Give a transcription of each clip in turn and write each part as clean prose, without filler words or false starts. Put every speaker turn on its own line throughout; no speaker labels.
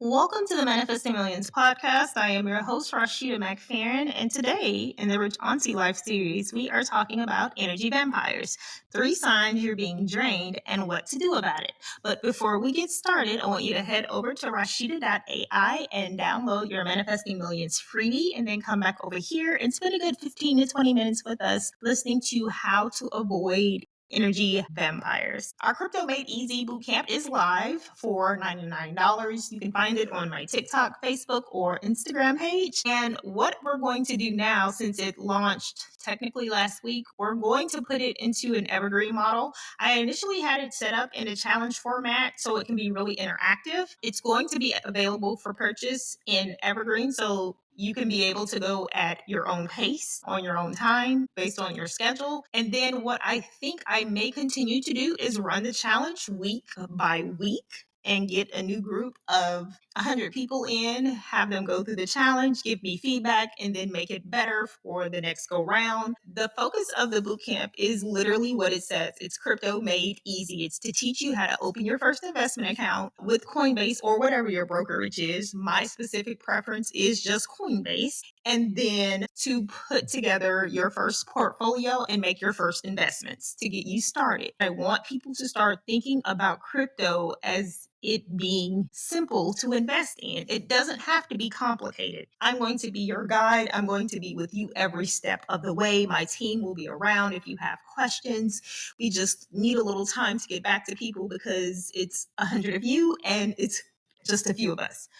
Welcome to the Manifesting Millions podcast. I am your host, Rashida McFerren, and today in the Rich Auntie Life series, we are talking about energy vampires, 3 signs you're being drained and what to do about it. But before we get started, I want you to head over to Rashida.ai and download your Manifesting Millions freebie, and then come back over here and spend a good 15 to 20 minutes with us listening to how to avoid energy vampires. Our Crypto Made Easy Bootcamp is live for $99. You can find it on my TikTok, Facebook, or Instagram page. And what we're going to do now, since it launched technically last week, we're going to put it into an evergreen model. I initially had it set up in a challenge format so it can be really interactive. It's going to be available for purchase in evergreen, so you can be able to go at your own pace, on your own time, based on your schedule. And then what I think I may continue to do is run the challenge week by week and get a new group of 100 people in, have them go through the challenge, give me feedback, and then make it better for the next go round. The focus of the bootcamp is literally what it says. It's Crypto Made Easy. It's to teach you how to open your first investment account with Coinbase or whatever your brokerage is. My specific preference is just Coinbase. And then to put together your first portfolio and make your first investments to get you started. I want people to start thinking about crypto as it being simple to invest in. It doesn't have to be complicated. I'm going to be your guide. I'm going to be with you every step of the way. My team will be around if you have questions. We just need a little time to get back to people because it's 100 of you and it's just a few of us.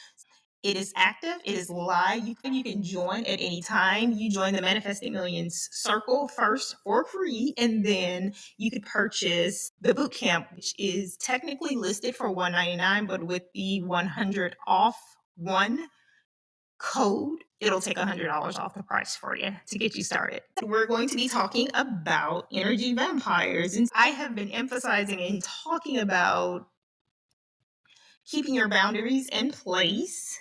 It is active. It is live. You can join at any time. You join the Manifesting Millions Circle first for free, and then you could purchase the bootcamp, which is technically listed for $199, but with the 100 off one code, it'll take $100 off the price for you to get you started. We're going to be talking about energy vampires, and I have been emphasizing and talking about keeping your boundaries in place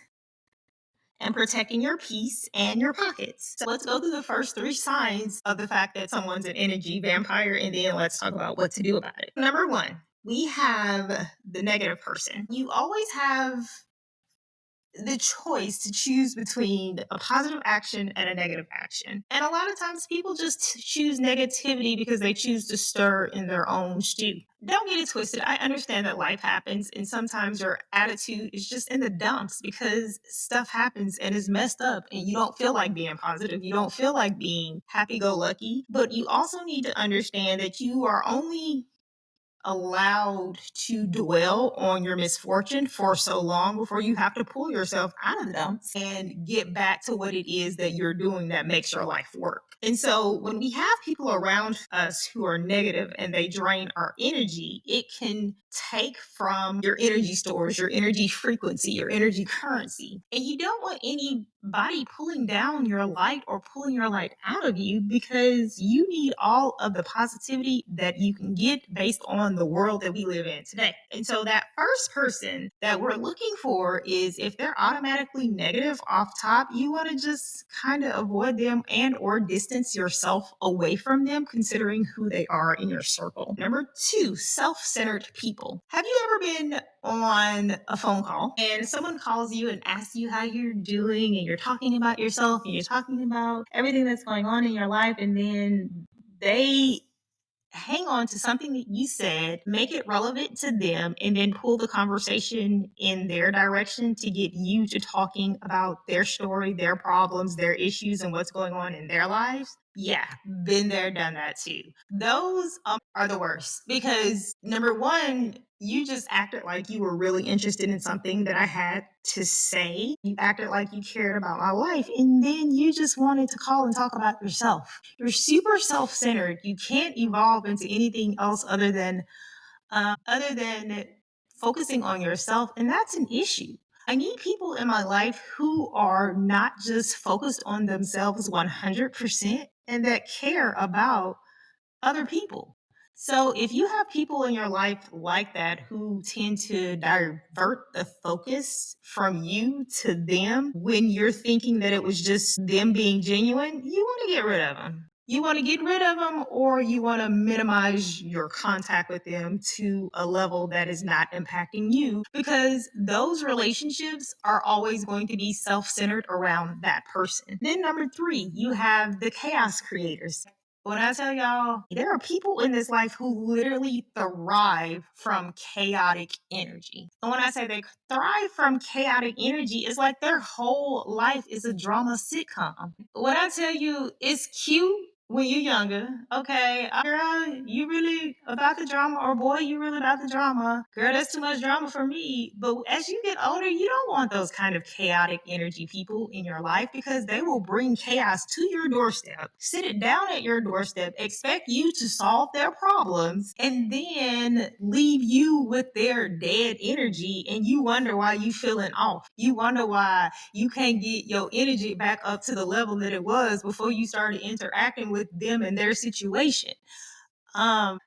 and protecting your peace and your pockets. So let's go through the first 3 signs of the fact that someone's an energy vampire, and then let's talk about what to do about it. Number 1, we have the negative person. You always have the choice to choose between a positive action and a negative action. And a lot of times people just choose negativity because they choose to stir in their own stew. Don't get it twisted. I understand that life happens and sometimes your attitude is just in the dumps because stuff happens and is messed up and you don't feel like being positive. You don't feel like being happy-go-lucky. But you also need to understand that you are only allowed to dwell on your misfortune for so long before you have to pull yourself out of the dumps and get back to what it is that you're doing that makes your life work. And so when we have people around us who are negative and they drain our energy, it can take from your energy stores, your energy frequency, your energy currency. And you don't want anybody pulling down your light or pulling your light out of you because you need all of the positivity that you can get based on the world that we live in today. And so that first person that we're looking for is if they're automatically negative off top, you want to just kind of avoid them and or distance yourself away from them considering who they are in your circle. Number 2, self-centered people. Have you ever been on a phone call and someone calls you and asks you how you're doing and you're talking about yourself and you're talking about everything that's going on in your life, and then they hang on to something that you said, make it relevant to them, and then pull the conversation in their direction to get you to talking about their story, their problems, their issues, and what's going on in their lives? Yeah, been there, done that too. Those are the worst because number 1, you just acted like you were really interested in something that I had to say. You acted like you cared about my life, and then you just wanted to call and talk about yourself. You're super self-centered. You can't evolve into anything else other than focusing on yourself, and that's an issue. I need people in my life who are not just focused on themselves 100% and that care about other people. So if you have people in your life like that who tend to divert the focus from you to them when you're thinking that it was just them being genuine, you want to get rid of them. You want to get rid of them, or you want to minimize your contact with them to a level that is not impacting you, because those relationships are always going to be self centered around that person. Then, number three, you have the chaos creators. When I tell y'all, there are people in this life who literally thrive from chaotic energy. And when I say they thrive from chaotic energy, it's like their whole life is a drama sitcom. When I tell you it's cute when you're younger, okay, girl, you really about the drama, or boy, you really about the drama. Girl, that's too much drama for me. But as you get older, you don't want those kind of chaotic energy people in your life, because they will bring chaos to your doorstep, sit it down at your doorstep, expect you to solve their problems, and then leave you with their dead energy. And you wonder why you feeling off. You wonder why you can't get your energy back up to the level that it was before you started interacting with them and their situation.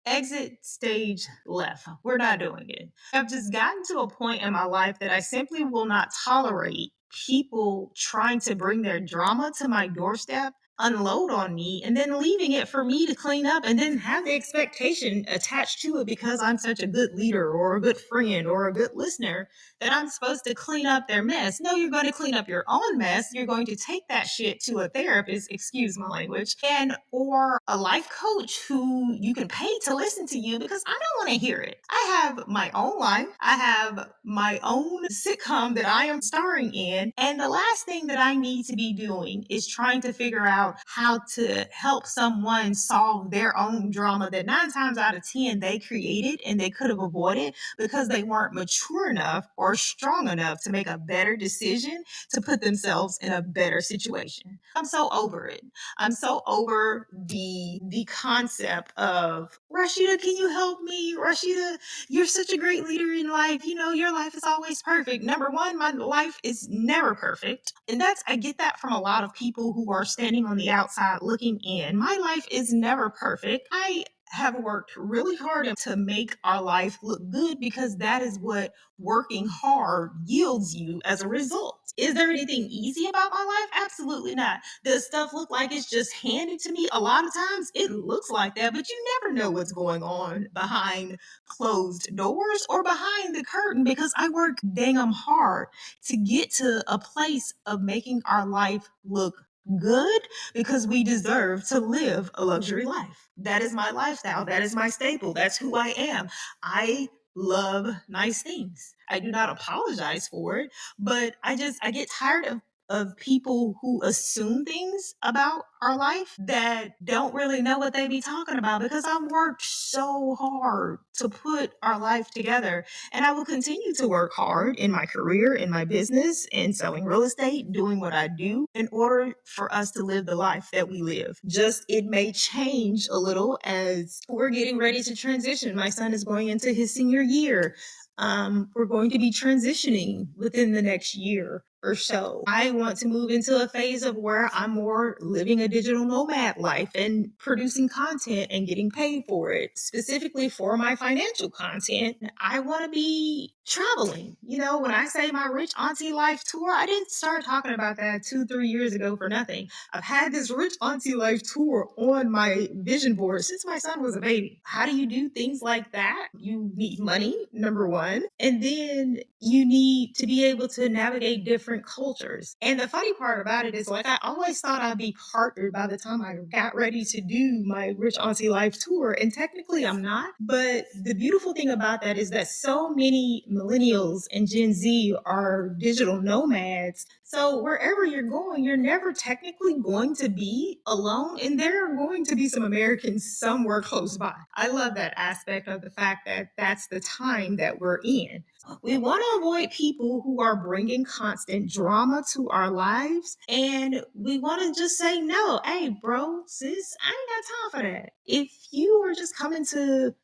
Exit stage left. We're not doing it. I've just gotten to a point in my life that I simply will not tolerate people trying to bring their drama to my doorstep, unload on me, and then leaving it for me to clean up, and then have the expectation attached to it because I'm such a good leader or a good friend or a good listener that I'm supposed to clean up their mess. No, you're going to clean up your own mess. You're going to take that shit to a therapist, excuse my language, and or a life coach who you can pay to listen to you, because I don't want to hear it. I have my own life. I have my own sitcom that I am starring in. And the last thing that I need to be doing is trying to figure out how to help someone solve their own drama that 9 times out of 10 they created and they could have avoided because they weren't mature enough or strong enough to make a better decision to put themselves in a better situation. I'm so over it. I'm so over the concept of, Rashida, can you help me? Rashida, you're such a great leader in life. You know, your life is always perfect. Number one, my life is never perfect. And I get that from a lot of people who are standing on the outside looking in. My life is never perfect. I have worked really hard to make our life look good, because that is what working hard yields you as a result. Is there anything easy about my life? Absolutely not. Does stuff look like it's just handed to me? A lot of times it looks like that, but you never know what's going on behind closed doors or behind the curtain, because I work dang hard to get to a place of making our life look good, because we deserve to live a luxury life. That is my lifestyle. That is my staple. That's who I am. I love nice things. I do not apologize for it, but I get tired of people who assume things about our life that don't really know what they be talking about, because I've worked so hard to put our life together, and I will continue to work hard in my career, in my business, in selling real estate, doing what I do in order for us to live the life that we live. Just it may change a little as we're getting ready to transition. My son is going into his senior year. We're going to be transitioning within the next year or so. I want to move into a phase of where I'm more living a digital nomad life and producing content and getting paid for it. Specifically for my financial content, I want to be traveling. You know, when I say my Rich Auntie Life tour, I didn't start talking about that 2-3 years ago for nothing. I've had this Rich Auntie Life tour on my vision board since my son was a baby. How do you do things like that? You need money, number one, and then you need to be able to navigate different cultures. And the funny part about it is, like, I always thought I'd be partnered by the time I got ready to do my Rich Auntie Life tour, and technically I'm not. But the beautiful thing about that is that so many millennials and Gen Z are digital nomads. So wherever you're going, you're never technically going to be alone, and there are going to be some Americans somewhere close by. I love that aspect of the fact that that's the time that we're in. We want to avoid people who are bringing constant drama to our lives, and we want to just say, no, hey, bro, sis, I ain't got time for that. If you are just coming to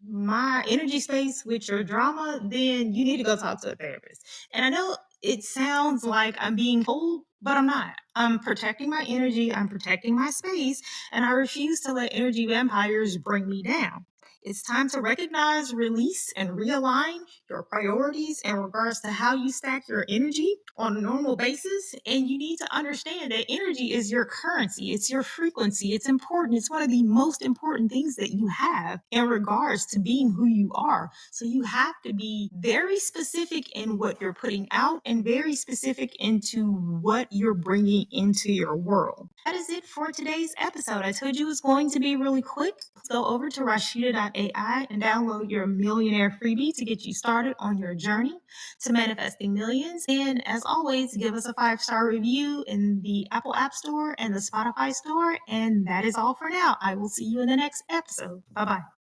my energy space with your drama, then you need to go talk to a therapist. And I know it sounds like I'm being cold, but I'm not. I'm protecting my energy, I'm protecting my space, and I refuse to let energy vampires bring me down. It's time to recognize, release, and realign your priorities in regards to how you stack your energy on a normal basis. And you need to understand that energy is your currency, it's your frequency, it's important. It's one of the most important things that you have in regards to being who you are. So you have to be very specific in what you're putting out and very specific into what you're bringing into your world. That is it for today's episode. I told you it was going to be really quick. Go over to Rashida.ai and download your millionaire freebie to get you started on your journey to manifesting millions. And as always, give us a 5-star review in the Apple App Store and the Spotify Store. And that is all for now. I will see you in the next episode. Bye bye.